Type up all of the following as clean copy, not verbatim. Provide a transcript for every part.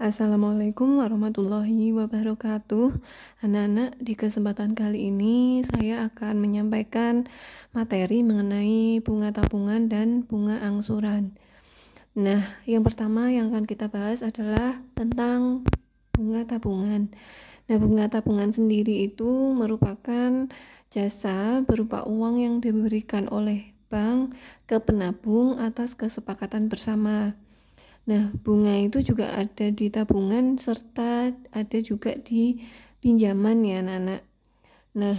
Assalamualaikum warahmatullahi wabarakatuh. Anak-anak, di kesempatan kali ini saya akan menyampaikan materi mengenai bunga tabungan dan bunga angsuran. Nah, yang pertama yang akan kita bahas adalah tentang bunga tabungan. Nah, bunga tabungan sendiri itu merupakan jasa berupa uang yang diberikan oleh bank ke penabung atas kesepakatan bersama. Nah, bunga itu juga ada di tabungan serta ada juga di pinjaman ya anak-anak. Nah,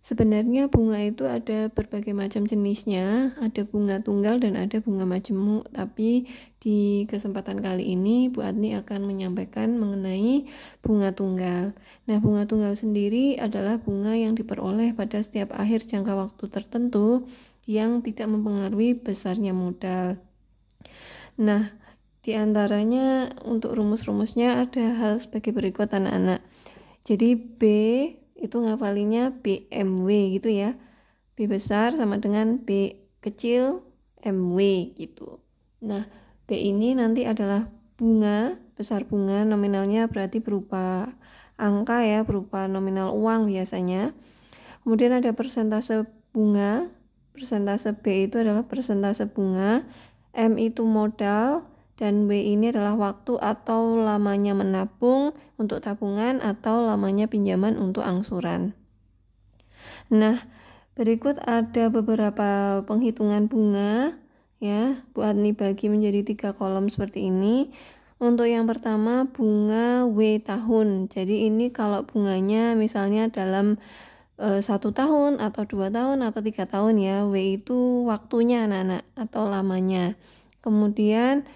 sebenarnya bunga itu ada berbagai macam jenisnya, ada bunga tunggal dan ada bunga majemuk. Tapi di kesempatan kali ini Bu Adni akan menyampaikan mengenai bunga tunggal. Nah, bunga tunggal sendiri adalah bunga yang diperoleh pada setiap akhir jangka waktu tertentu yang tidak mempengaruhi besarnya modal. Nah, di antaranya untuk rumus-rumusnya ada hal sebagai berikut anak-anak. Jadi B itu ngafalinya BMW gitu ya. B besar sama dengan B kecil MW gitu. Nah, B ini nanti adalah bunga, besar bunga nominalnya berarti berupa angka ya, berupa nominal uang biasanya. Kemudian ada persentase bunga. Persentase B itu adalah persentase bunga. M itu modal, dan W ini adalah waktu atau lamanya menabung untuk tabungan atau lamanya pinjaman untuk angsuran. Nah, berikut ada beberapa penghitungan bunga ya. Bu Adni bagi menjadi 3 kolom seperti ini. Untuk yang pertama bunga W tahun. Jadi ini kalau bunganya misalnya dalam 1 tahun atau 2 tahun atau 3 tahun ya. W itu waktunya anak-anak atau lamanya. Kemudian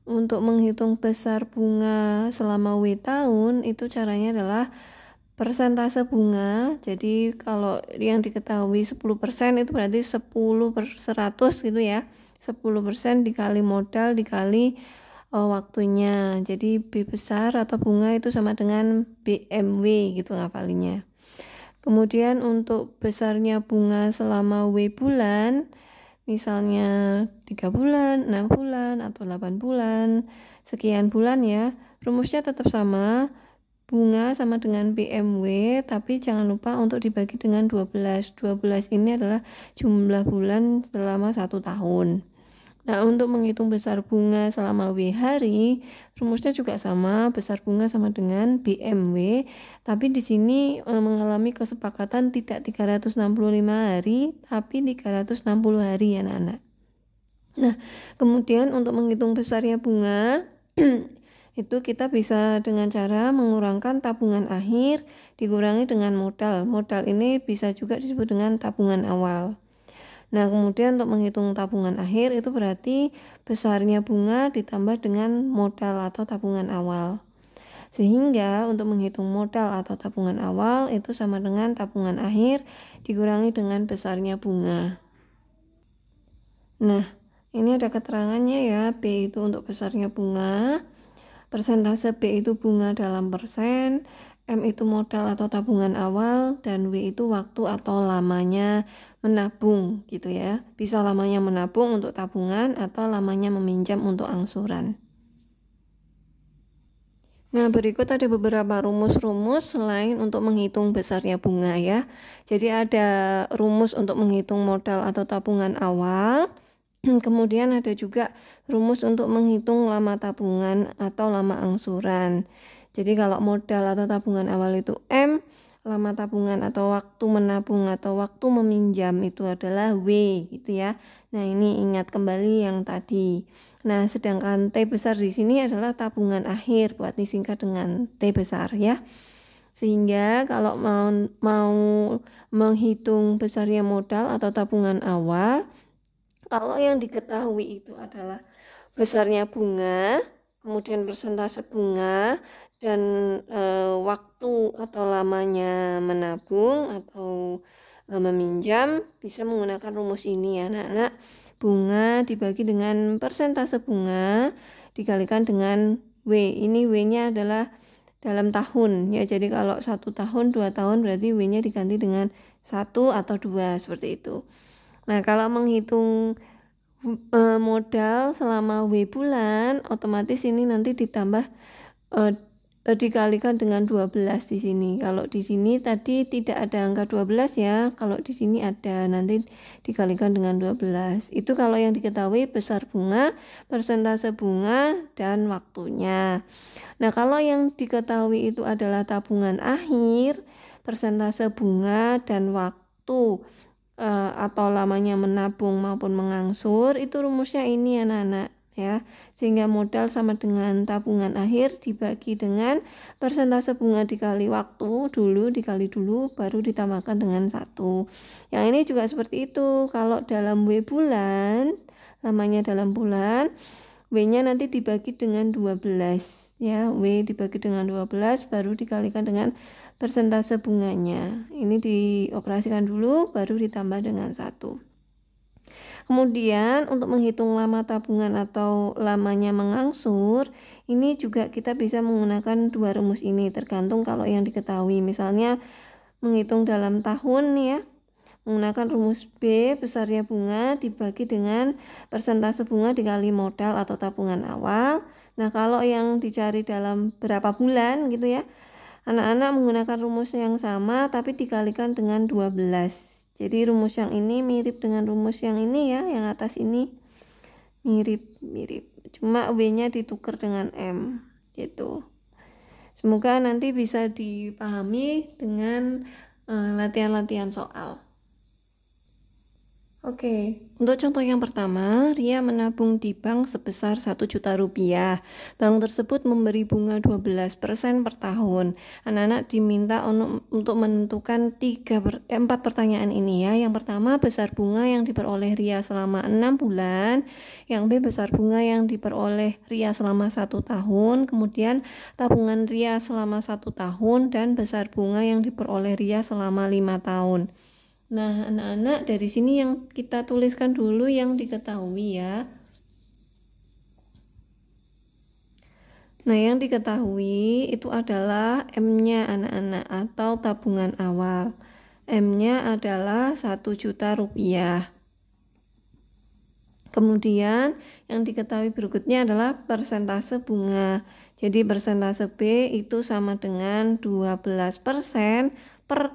untuk menghitung besar bunga selama W tahun itu caranya adalah persentase bunga. Jadi kalau yang diketahui 10% itu berarti 10/100 gitu ya. 10% dikali modal dikali waktunya. Jadi B besar atau bunga itu sama dengan BMW gitu ngafalinya. Kemudian untuk besarnya bunga selama W bulan, misalnya 3 bulan, 6 bulan, atau 8 bulan, sekian bulan ya, rumusnya tetap sama, bunga sama dengan BMW, tapi jangan lupa untuk dibagi dengan 12. 12 ini adalah jumlah bulan selama 1 tahun. Nah, untuk menghitung besar bunga selama W hari, rumusnya juga sama, besar bunga sama dengan BMW, tapi di sini mengalami kesepakatan tidak 365 hari, tapi 360 hari ya anak-anak. Nah, kemudian untuk menghitung besarnya bunga, itu kita bisa dengan cara mengurangkan tabungan akhir dikurangi dengan modal. Modal ini bisa juga disebut dengan tabungan awal. Nah, kemudian untuk menghitung tabungan akhir itu berarti besarnya bunga ditambah dengan modal atau tabungan awal. Sehingga untuk menghitung modal atau tabungan awal itu sama dengan tabungan akhir dikurangi dengan besarnya bunga. Nah, ini ada keterangannya ya, B itu untuk besarnya bunga, persentase B itu bunga dalam persen, M itu modal atau tabungan awal, dan W itu waktu atau lamanya menabung gitu ya. Bisa lamanya menabung untuk tabungan atau lamanya meminjam untuk angsuran. Nah, berikut ada beberapa rumus-rumus selain untuk menghitung besarnya bunga ya. Jadi ada rumus untuk menghitung modal atau tabungan awal. Kemudian ada juga rumus untuk menghitung lama tabungan atau lama angsuran. Jadi kalau modal atau tabungan awal itu M, lama tabungan atau waktu menabung atau waktu meminjam itu adalah W gitu ya. Nah, ini ingat kembali yang tadi. Nah, sedangkan T besar di sini adalah tabungan akhir, buat disingkat dengan T besar ya. Sehingga kalau mau menghitung besarnya modal atau tabungan awal, kalau yang diketahui itu adalah besarnya bunga, kemudian persentase bunga, dan waktu atau lamanya menabung atau meminjam, bisa menggunakan rumus ini ya anak-anak. Bunga dibagi dengan persentase bunga dikalikan dengan W. Ini W-nya adalah dalam tahun ya. Jadi kalau 1 tahun, 2 tahun berarti W-nya diganti dengan 1 atau 2 seperti itu. Nah, kalau menghitung modal selama W bulan, otomatis ini nanti ditambah dikalikan dengan 12 di sini. Kalau di sini tadi tidak ada angka 12 ya, kalau di sini ada, nanti dikalikan dengan 12. Itu kalau yang diketahui besar bunga, persentase bunga, dan waktunya. Nah, kalau yang diketahui itu adalah tabungan akhir, persentase bunga, dan waktu atau lamanya menabung maupun mengangsur, itu rumusnya ini anak-anak ya, sehingga modal sama dengan tabungan akhir dibagi dengan persentase bunga dikali waktu dikali dulu baru ditambahkan dengan 1. Yang ini juga seperti itu. Kalau dalam W bulan, lamanya dalam bulan, W-nya nanti dibagi dengan 12 ya, W dibagi dengan 12 baru dikalikan dengan persentase bunganya. Ini dioperasikan dulu baru ditambah dengan 1. Kemudian untuk menghitung lama tabungan atau lamanya mengangsur, ini juga kita bisa menggunakan dua rumus ini, tergantung kalau yang diketahui. Misalnya menghitung dalam tahun ya, menggunakan rumus B, besarnya bunga dibagi dengan persentase bunga dikali modal atau tabungan awal. Nah, kalau yang dicari dalam berapa bulan gitu ya, anak-anak menggunakan rumus yang sama tapi dikalikan dengan 12. Jadi rumus yang ini mirip dengan rumus yang ini ya, yang atas ini mirip. Cuma W-nya ditukar dengan M gitu. Semoga nanti bisa dipahami dengan latihan-latihan soal. Oke, untuk contoh yang pertama, Ria menabung di bank sebesar 1 juta rupiah. Bank tersebut memberi bunga 12% per tahun. Anak-anak diminta untuk menentukan 4 pertanyaan ini ya. Yang pertama, besar bunga yang diperoleh Ria selama 6 bulan. Yang B, besar bunga yang diperoleh Ria selama 1 tahun. Kemudian tabungan Ria selama 1 tahun dan besar bunga yang diperoleh Ria selama 5 tahun. Nah, anak-anak dari sini yang kita tuliskan dulu yang diketahui ya. Nah, yang diketahui itu adalah M-nya anak-anak atau tabungan awal. M-nya adalah 1 juta rupiah. Kemudian yang diketahui berikutnya adalah persentase bunga. Jadi persentase B itu sama dengan 12% per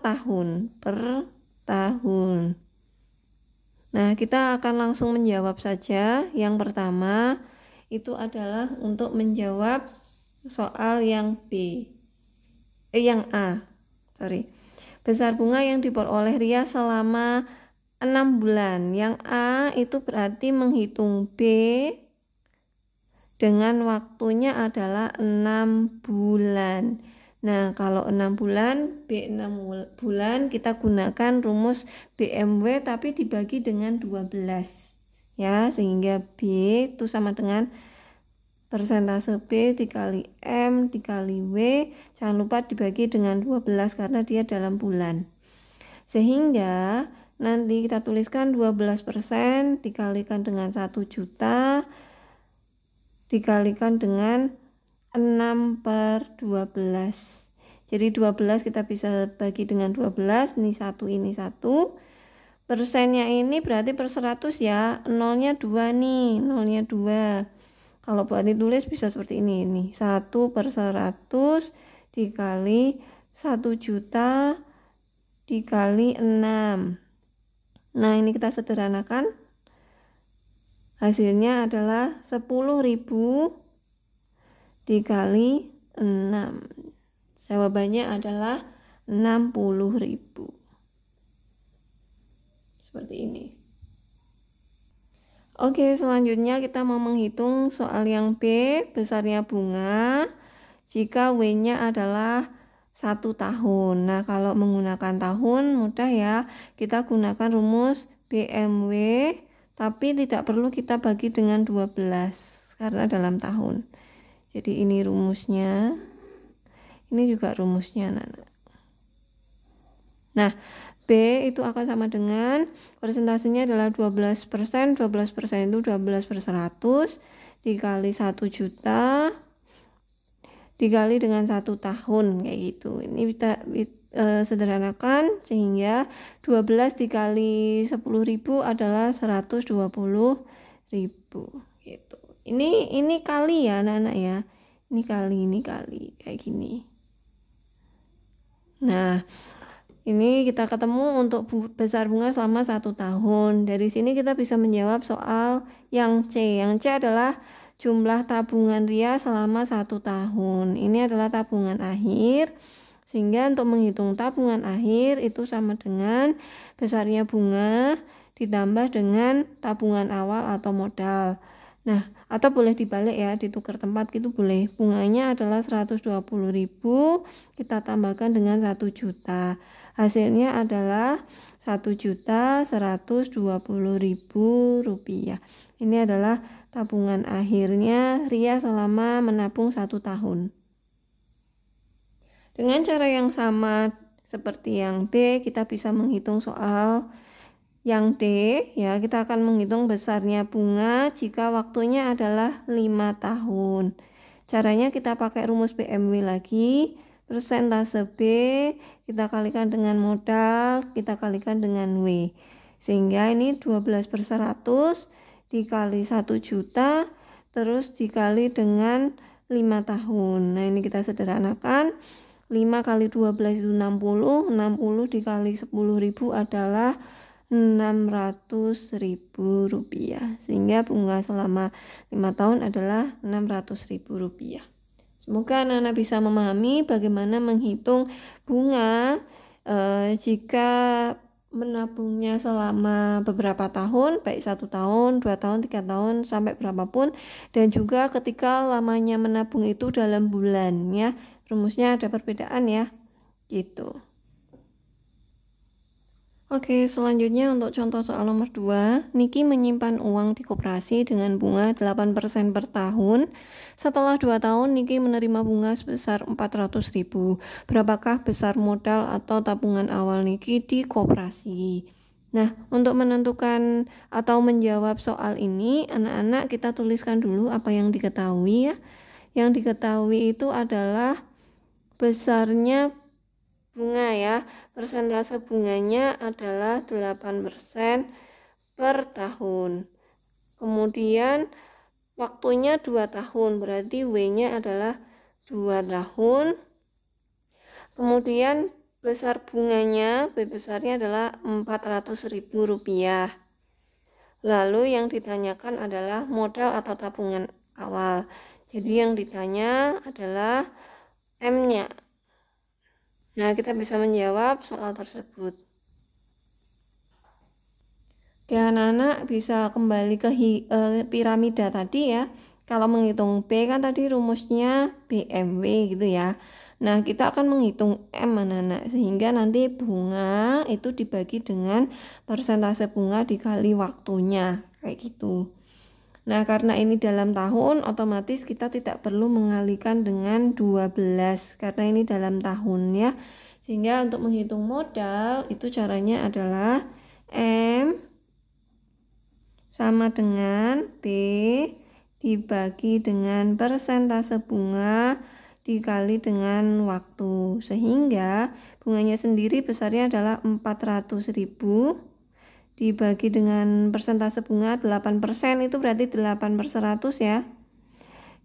tahun. Nah, kita akan langsung menjawab saja. Yang pertama itu adalah untuk menjawab soal yang besar bunga yang diperoleh Ria selama 6 bulan. Yang A itu berarti menghitung B dengan waktunya adalah 6 bulan. Nah, kalau 6 bulan, B 6 bulan, kita gunakan rumus BMW tapi dibagi dengan 12. Ya, sehingga B itu sama dengan persentase B dikali M dikali W. Jangan lupa dibagi dengan 12 karena dia dalam bulan. Sehingga nanti kita tuliskan 12% dikalikan dengan 1 juta dikalikan dengan 6 per 12. Jadi 12 kita bisa bagi dengan 12, ini 1, ini 1. Persennya ini berarti per 100 ya, nolnya 2 nih, nolnya 2. Kalau buat ditulis bisa seperti ini 1 per 100 dikali 1 juta dikali 6. Nah, ini kita sederhanakan. Hasilnya adalah 10.000 dikali 6. Jawabannya adalah 60.000. Seperti ini. Oke, selanjutnya kita mau menghitung soal yang B, besarnya bunga jika W-nya adalah 1 tahun. Nah, kalau menggunakan tahun mudah ya. Kita gunakan rumus BMW, tapi tidak perlu kita bagi dengan 12 karena dalam tahun. Jadi ini rumusnya. Ini juga rumusnya anak-anak. Nah, B itu akan sama dengan persentasenya adalah 12%. 12% itu 12 per 100 dikali 1 juta dikali dengan 1 tahun kayak gitu. Ini kita sederhanakan sehingga 12 dikali 10.000 adalah 120.000 gitu. Ini kali ya anak-anak ya. ini kali kayak gini. Nah, ini kita ketemu untuk besar bunga selama 1 tahun. Dari sini kita bisa menjawab soal yang C. Yang C adalah jumlah tabungan Ria selama 1 tahun. Ini adalah tabungan akhir. Sehingga untuk menghitung tabungan akhir itu sama dengan besarnya bunga ditambah dengan tabungan awal atau modal. Nah, atau boleh dibalik ya, ditukar tempat gitu boleh. Bunganya adalah 120.000, kita tambahkan dengan 1 juta. Hasilnya adalah 1.120.000 rupiah. Ini adalah tabungan akhirnya Ria selama menabung 1 tahun. Dengan cara yang sama seperti yang B, kita bisa menghitung soal yang D, ya kita akan menghitung besarnya bunga jika waktunya adalah 5 tahun. Caranya kita pakai rumus BMW lagi, persentase B kita kalikan dengan modal, kita kalikan dengan W. Sehingga ini 12/100 dikali 1 juta, terus dikali dengan 5 tahun. Nah ini kita sederhanakan, 5 kali 12 itu 60, 60 dikali 10.000 adalah 600.000 rupiah, sehingga bunga selama 5 tahun adalah 600.000 rupiah. Semoga anak-anak bisa memahami bagaimana menghitung bunga jika menabungnya selama beberapa tahun, baik 1 tahun, 2 tahun, 3 tahun, sampai berapapun, dan juga ketika lamanya menabung itu dalam bulan ya. Rumusnya ada perbedaan ya, gitu. Oke, selanjutnya untuk contoh soal nomor 2, Niki menyimpan uang di koperasi dengan bunga 8% per tahun. Setelah 2 tahun, Niki menerima bunga sebesar 400.000. Berapakah besar modal atau tabungan awal Niki di koperasi? Nah, untuk menentukan atau menjawab soal ini, anak-anak kita tuliskan dulu apa yang diketahui ya. Yang diketahui itu adalah besarnya bunga ya, persentase bunganya adalah 8% per tahun. Kemudian waktunya 2 tahun, berarti W-nya adalah 2 tahun. Kemudian besar bunganya, B besarnya adalah 400.000 rupiah. Lalu yang ditanyakan adalah modal atau tabungan awal. Jadi yang ditanya adalah M-nya. Nah, kita bisa menjawab soal tersebut. Oke, anak-anak bisa kembali ke piramida tadi ya. Kalau menghitung B kan tadi rumusnya BMW gitu ya. Nah, kita akan menghitung M anak-anak, sehingga nanti bunga itu dibagi dengan persentase bunga dikali waktunya, kayak gitu. Nah, karena ini dalam tahun, otomatis kita tidak perlu mengalikan dengan 12, karena ini dalam tahun ya. Sehingga untuk menghitung modal, itu caranya adalah M sama dengan B dibagi dengan persentase bunga dikali dengan waktu. Sehingga bunganya sendiri besarnya adalah 400.000. Dibagi dengan persentase bunga 8%, itu berarti 8/100 ya,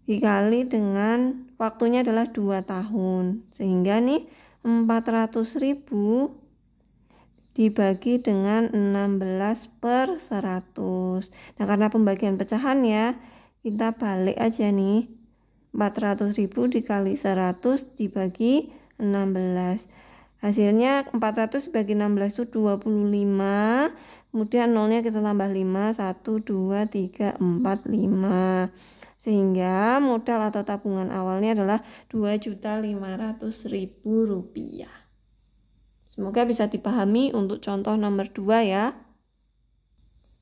dikali dengan waktunya adalah 2 tahun, sehingga nih 400.000 dibagi dengan 16/100. Nah, karena pembagian pecahan ya, kita balik aja nih, 400.000 dikali 100 dibagi 16. Hasilnya 400 bagi 16 itu 25. Kemudian nolnya kita tambah 5, 1, 2, 3, 4, 5. Sehingga modal atau tabungan awalnya adalah 2.500.000 rupiah. Semoga bisa dipahami untuk contoh nomor 2 ya.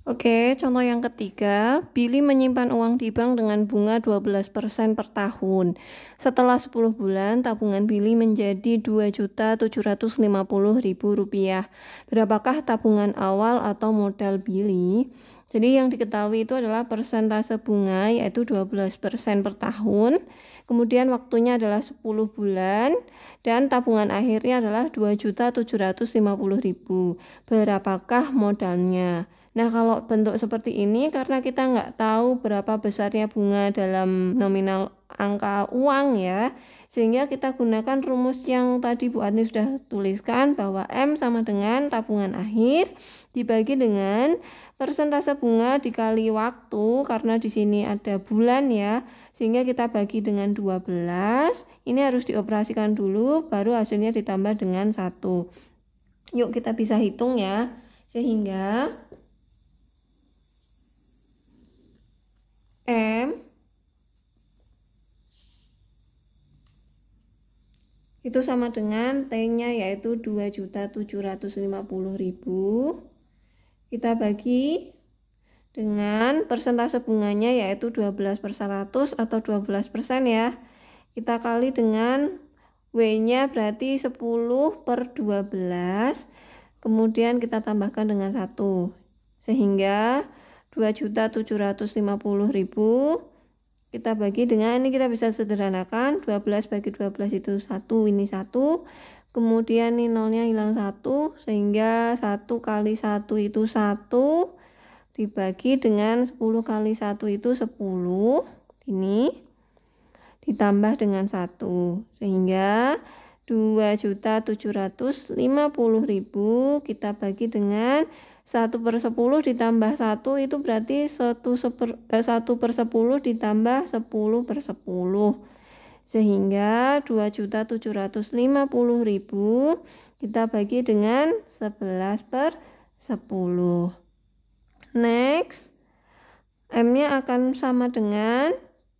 Oke, contoh yang ketiga, Billy menyimpan uang di bank dengan bunga 12% per tahun. Setelah 10 bulan, tabungan Billy menjadi 2.750.000 rupiah. Berapakah tabungan awal atau modal Billy? Jadi yang diketahui itu adalah persentase bunga, yaitu 12% per tahun. Kemudian waktunya adalah 10 bulan. Dan tabungan akhirnya adalah 2.750.000. Berapakah modalnya? Nah, kalau bentuk seperti ini, karena kita nggak tahu berapa besarnya bunga dalam nominal angka uang ya. Sehingga kita gunakan rumus yang tadi Bu Ani sudah tuliskan bahwa M sama dengan tabungan akhir dibagi dengan persentase bunga dikali waktu, karena di sini ada bulan ya. Sehingga kita bagi dengan 12. Ini harus dioperasikan dulu baru hasilnya ditambah dengan 1. Yuk kita bisa hitung ya. Sehingga M itu sama dengan T-nya yaitu 2.750.000. Kita bagi dengan persentase bunganya yaitu 12/100 atau 12% ya. Kita kali dengan W-nya berarti 10/12. Kemudian kita tambahkan dengan 1. Sehingga 2.750.000 kita bagi dengan, ini kita bisa sederhanakan, 12 bagi 12 itu 1, ini 1. Kemudian ini nolnya hilang 1, sehingga 1 kali 1 itu 1. Dibagi dengan 10 kali 1 itu 10. Ini ditambah dengan 1. Sehingga 2.750.000 kita bagi dengan 1/10 ditambah 1 itu berarti 1/10 ditambah 10/10. Sehingga 2.750.000 kita bagi dengan 11/10. Next, M-nya akan sama dengan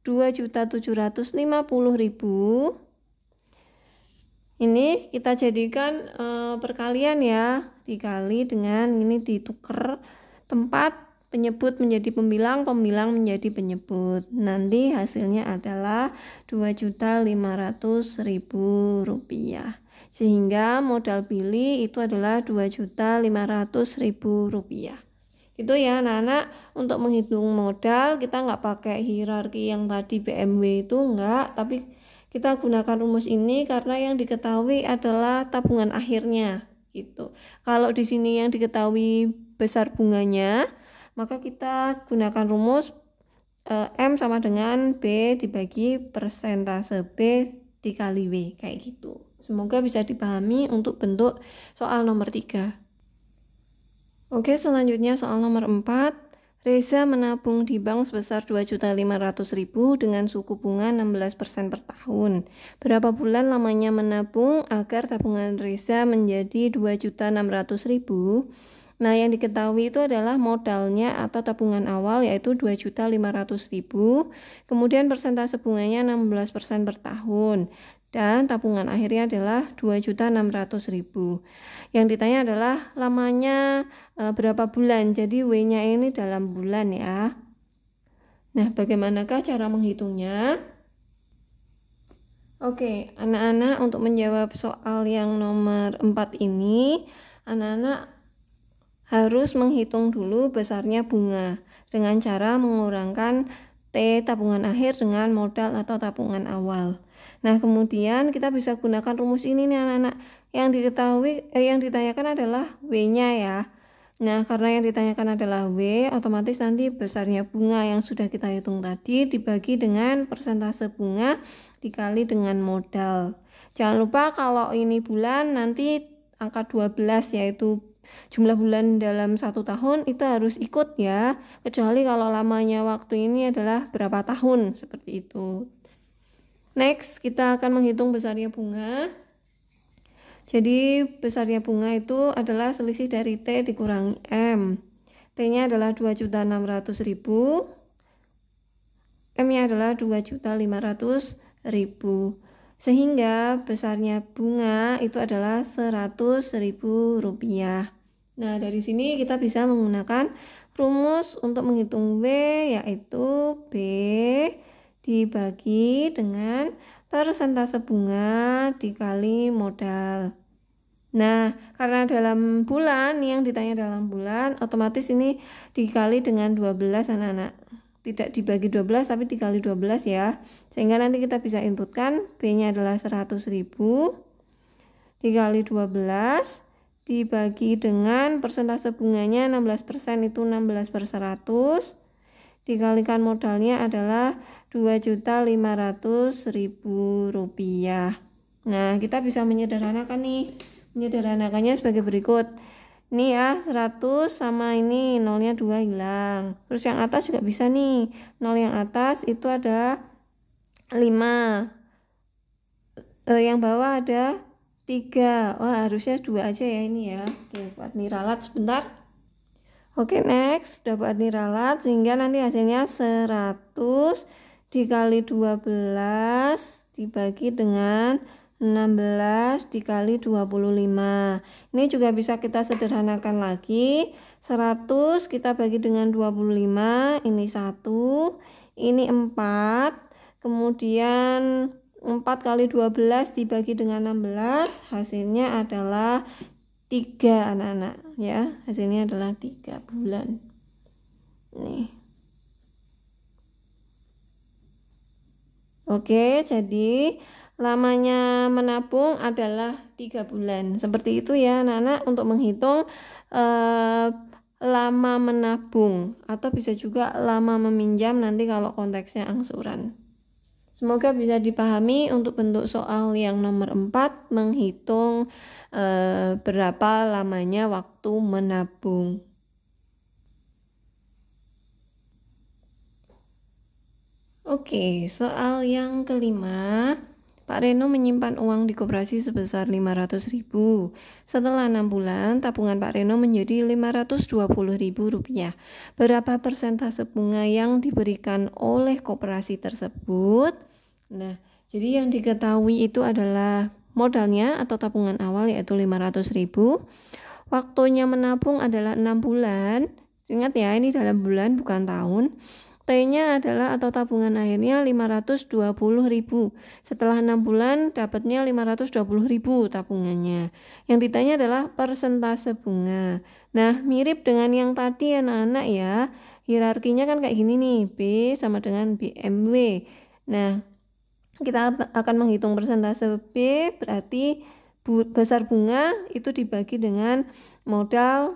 2.750.000. Ini kita jadikan perkalian ya, dikali dengan ini ditukar tempat penyebut menjadi pembilang, pembilang menjadi penyebut. Nanti hasilnya adalah 2.500.000 rupiah. Sehingga modal pilih itu adalah 2.500.000 rupiah. Itu ya anak-anak, untuk menghitung modal kita nggak pakai hierarki yang tadi BMW itu enggak, tapi kita gunakan rumus ini karena yang diketahui adalah tabungan akhirnya gitu. Kalau di sini yang diketahui besar bunganya, maka kita gunakan rumus M sama dengan B dibagi persentase B dikali W kayak gitu. Semoga bisa dipahami untuk bentuk soal nomor 3. Oke, selanjutnya soal nomor 4. Reza menabung di bank sebesar 2.500.000 dengan suku bunga 16% per tahun. Berapa bulan lamanya menabung agar tabungan Reza menjadi 2.600.000? Nah, yang diketahui itu adalah modalnya atau tabungan awal yaitu 2.500.000. Kemudian persentase bunganya 16% per tahun. Dan tabungan akhirnya adalah 2.600.000. Yang ditanya adalah lamanya berapa bulan. Jadi W-nya ini dalam bulan ya. Nah, bagaimanakah cara menghitungnya? Oke, anak-anak, untuk menjawab soal yang nomor 4 ini, anak-anak harus menghitung dulu besarnya bunga dengan cara mengurangkan T tabungan akhir dengan modal atau tabungan awal. Nah, kemudian kita bisa gunakan rumus ini nih anak-anak. Yang diketahui yang ditanyakan adalah W-nya ya. Nah, karena yang ditanyakan adalah W, otomatis nanti besarnya bunga yang sudah kita hitung tadi dibagi dengan persentase bunga dikali dengan modal. Jangan lupa kalau ini bulan, nanti angka 12 yaitu jumlah bulan dalam 1 tahun itu harus ikut ya. Kecuali kalau lamanya waktu ini adalah berapa tahun, seperti itu. Next, kita akan menghitung besarnya bunga. Jadi, besarnya bunga itu adalah selisih dari T dikurangi M. T-nya adalah 2.600.000. M-nya adalah 2.500.000. Sehingga besarnya bunga itu adalah 100.000 rupiah. Nah, dari sini kita bisa menggunakan rumus untuk menghitung W, yaitu B dibagi dengan persentase bunga dikali modal. Nah, karena dalam bulan, yang ditanya dalam bulan, otomatis ini dikali dengan 12 anak-anak. Tidak dibagi 12 tapi dikali 12 ya. Sehingga nanti kita bisa inputkan B-nya adalah 100.000 dikali 12 dibagi dengan persentase bunganya 16% itu 16/100. dikalikan modalnya adalah Rp2.500.000. Nah, kita bisa menyederhanakan nih. Menyederhanakannya sebagai berikut. Ini ya, 100 sama ini nolnya 2 hilang. Terus yang atas juga bisa nih. Nol yang atas itu ada 5. Yang bawah ada 3. Wah, harusnya 2 aja ya ini ya. Oke, buat niralat sebentar. Oke, next. Udah buat niralat sehingga nanti hasilnya 100 dikali 12 dibagi dengan 16 dikali 25. Ini juga bisa kita sederhanakan lagi. 100 kita bagi dengan 25, ini 1, ini 4. Kemudian 4 kali 12 dibagi dengan 16, hasilnya adalah 3 anak-anak ya. Hasilnya adalah 3 bulan. Nih. Oke, jadi lamanya menabung adalah 3 bulan. Seperti itu ya anak-anak untuk menghitung lama menabung, atau bisa juga lama meminjam nanti kalau konteksnya angsuran. Semoga bisa dipahami untuk bentuk soal yang nomor 4, menghitung berapa lamanya waktu menabung. Oke, soal yang kelima. Pak Reno menyimpan uang di koperasi sebesar 500.000. Setelah 6 bulan, tabungan Pak Reno menjadi Rp520.000. Berapa persentase bunga yang diberikan oleh koperasi tersebut? Nah, jadi yang diketahui itu adalah modalnya atau tabungan awal yaitu 500.000. Waktunya menabung adalah 6 bulan. Ingat ya, ini dalam bulan bukan tahun. T-nya adalah atau tabungan akhirnya 520.000. Setelah 6 bulan dapatnya 520.000 tabungannya. Yang ditanya adalah persentase bunga. Nah, mirip dengan yang tadi anak-anak ya. Hierarkinya kan kayak gini nih, B sama dengan BMW. Nah, kita akan menghitung persentase B, berarti besar bunga itu dibagi dengan modal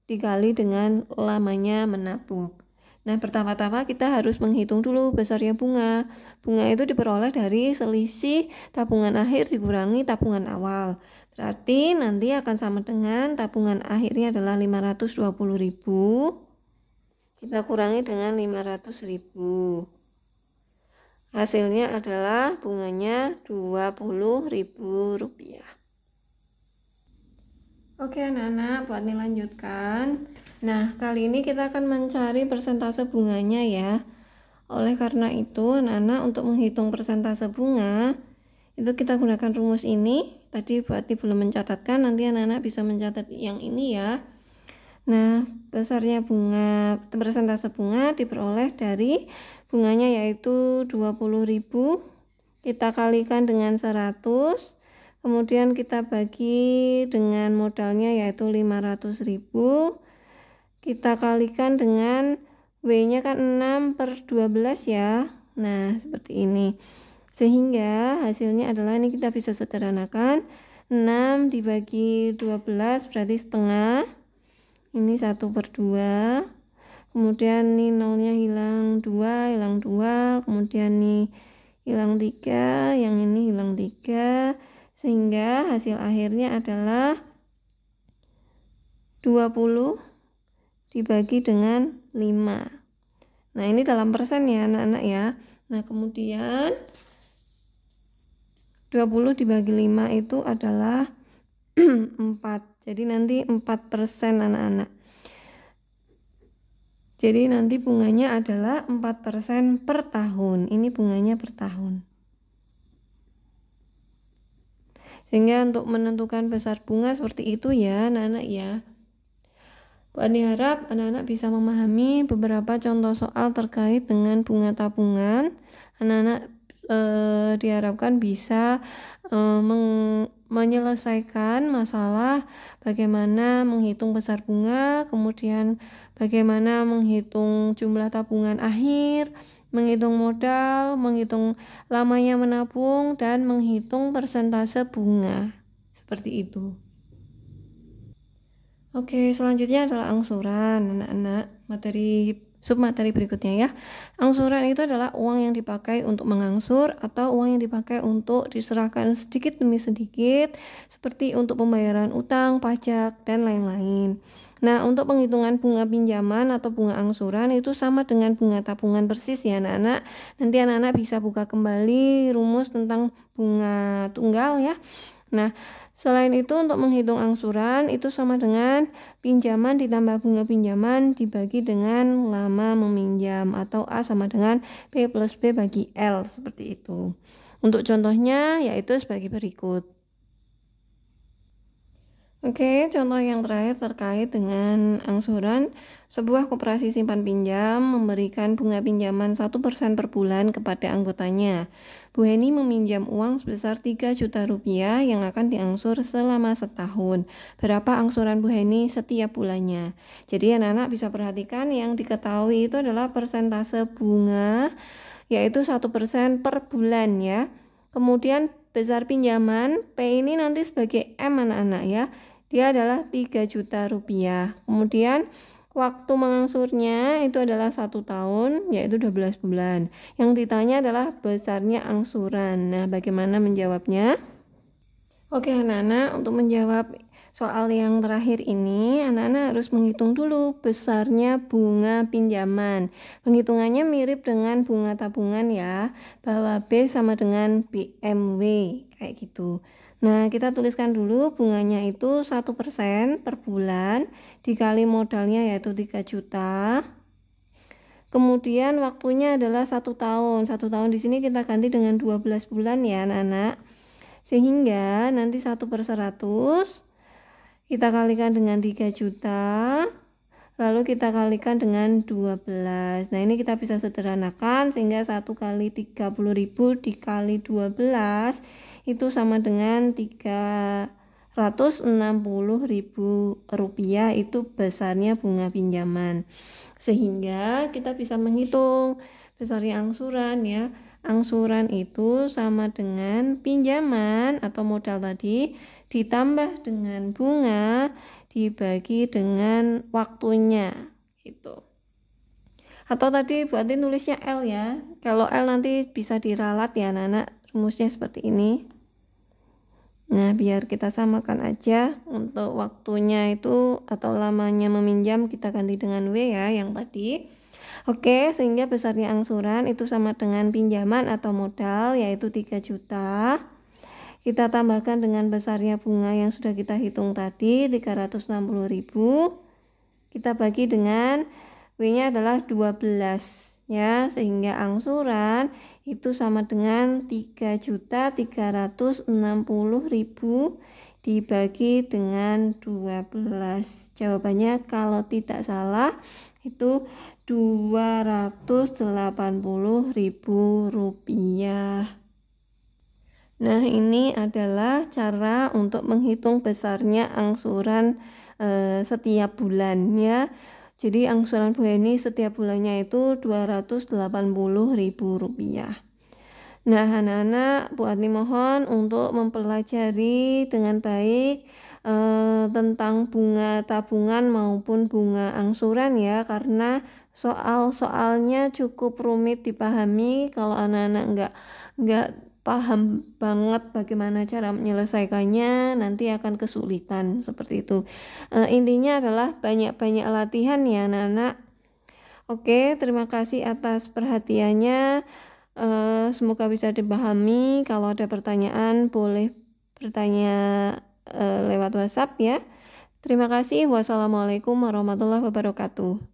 dikali dengan lamanya menabung. Nah, pertama-tama kita harus menghitung dulu besarnya bunga. Bunga itu diperoleh dari selisih tabungan akhir dikurangi tabungan awal. Berarti nanti akan sama dengan tabungan akhirnya adalah 520.000. Kita kurangi dengan 500.000. Hasilnya adalah bunganya Rp20.000. Oke anak-anak, buat dilanjutkan. Nah, kali ini kita akan mencari persentase bunganya ya. Oleh karena itu, anak-anak untuk menghitung persentase bunga, itu kita gunakan rumus ini. Tadi buat Ibu belum mencatatkan, nanti anak-anak bisa mencatat yang ini ya. Nah, besarnya bunga, persentase bunga diperoleh dari bunganya yaitu 20.000. Kita kalikan dengan 100. Kemudian kita bagi dengan modalnya yaitu 500.000. Kita kalikan dengan W-nya kan 6/12 ya. Nah, seperti ini. Sehingga hasilnya adalah ini kita bisa sederhanakan. 6 dibagi 12 berarti setengah. Ini 1/2. Kemudian ini nolnya hilang 2, hilang 2. Kemudian ini hilang 3, yang ini hilang 3. Sehingga hasil akhirnya adalah 20 dibagi dengan 5. Nah, ini dalam persen ya anak-anak ya. Nah, kemudian 20 dibagi 5 itu adalah 4. Jadi nanti 4% anak-anak. Jadi nanti bunganya adalah 4% per tahun. Ini bunganya per tahun. Sehingga untuk menentukan besar bunga seperti itu ya anak-anak ya. Bu Andi harap anak-anak bisa memahami beberapa contoh soal terkait dengan bunga tabungan. Anak-anak diharapkan bisa menyelesaikan masalah bagaimana menghitung besar bunga, kemudian bagaimana menghitung jumlah tabungan akhir, menghitung modal, menghitung lamanya menabung, dan menghitung persentase bunga. Seperti itu. Oke, selanjutnya adalah angsuran, anak-anak. Materi Submateri berikutnya ya. Angsuran itu adalah uang yang dipakai untuk mengangsur atau uang yang dipakai untuk diserahkan sedikit demi sedikit seperti untuk pembayaran utang, pajak, dan lain-lain. Nah, untuk penghitungan bunga pinjaman atau bunga angsuran itu sama dengan bunga tabungan persis ya anak-anak. Nanti anak-anak bisa buka kembali rumus tentang bunga tunggal ya. Nah, selain itu untuk menghitung angsuran itu sama dengan pinjaman ditambah bunga pinjaman dibagi dengan lama meminjam atau A sama dengan P plus B bagi L seperti itu. Untuk contohnya yaitu sebagai berikut. Oke, contoh yang terakhir terkait dengan angsuran. Sebuah koperasi simpan pinjam memberikan bunga pinjaman 1% per bulan kepada anggotanya. Bu Heni meminjam uang sebesar 3 juta rupiah yang akan diangsur selama setahun. Berapa angsuran Bu Heni setiap bulannya? Jadi anak-anak bisa perhatikan yang diketahui itu adalah persentase bunga, yaitu 1% per bulan ya. Kemudian besar pinjaman, P ini nanti sebagai M anak-anak ya. Dia adalah 3 juta rupiah. Kemudian waktu mengangsurnya itu adalah 1 tahun, yaitu 12 bulan. Yang ditanya adalah besarnya angsuran. Nah, bagaimana menjawabnya? Oke anak-anak, untuk menjawab soal yang terakhir ini, anak-anak harus menghitung dulu besarnya bunga pinjaman. Penghitungannya mirip dengan bunga tabungan ya, bahwa B sama dengan BMW, kayak gitu. Nah, kita tuliskan dulu bunganya itu 1% per bulan dikali modalnya yaitu 3 juta. Kemudian waktunya adalah 1 tahun. 1 tahun di sini kita ganti dengan 12 bulan ya anak-anak. Sehingga nanti 1/100 kita kalikan dengan 3 juta. Lalu kita kalikan dengan 12. Nah, ini kita bisa sederhanakan sehingga 1 kali 30.000 dikali 12 itu sama dengan 360.000 rupiah, itu besarnya bunga pinjaman. Sehingga kita bisa menghitung besarnya angsuran ya. Angsuran itu sama dengan pinjaman atau modal tadi ditambah dengan bunga dibagi dengan waktunya gitu. Atau tadi berarti nulisnya L ya. Kalau L nanti bisa diralat ya anak-anak, rumusnya seperti ini. Nah, biar kita samakan aja untuk waktunya itu atau lamanya meminjam kita ganti dengan W ya yang tadi. Oke, sehingga besarnya angsuran itu sama dengan pinjaman atau modal yaitu 3 juta. Kita tambahkan dengan besarnya bunga yang sudah kita hitung tadi 360.000. Kita bagi dengan W-nya adalah 12 ya, sehingga angsuran itu sama dengan 3.360.000 dibagi dengan 12. Jawabannya kalau tidak salah itu 280.000 rupiah. Nah, ini adalah cara untuk menghitung besarnya angsuran setiap bulannya. Jadi angsuran Bu Heni setiap bulannya itu 280.000 rupiah. Nah, anak-anak, Bu Adni mohon untuk mempelajari dengan baik tentang bunga tabungan maupun bunga angsuran ya, karena soal-soalnya cukup rumit dipahami. Kalau anak-anak nggak paham banget bagaimana cara menyelesaikannya, nanti akan kesulitan seperti itu. Intinya adalah banyak-banyak latihan ya anak-anak. Oke, terima kasih atas perhatiannya. Semoga bisa dipahami. Kalau ada pertanyaan boleh bertanya lewat WhatsApp ya. Terima kasih. Wassalamualaikum warahmatullahi wabarakatuh.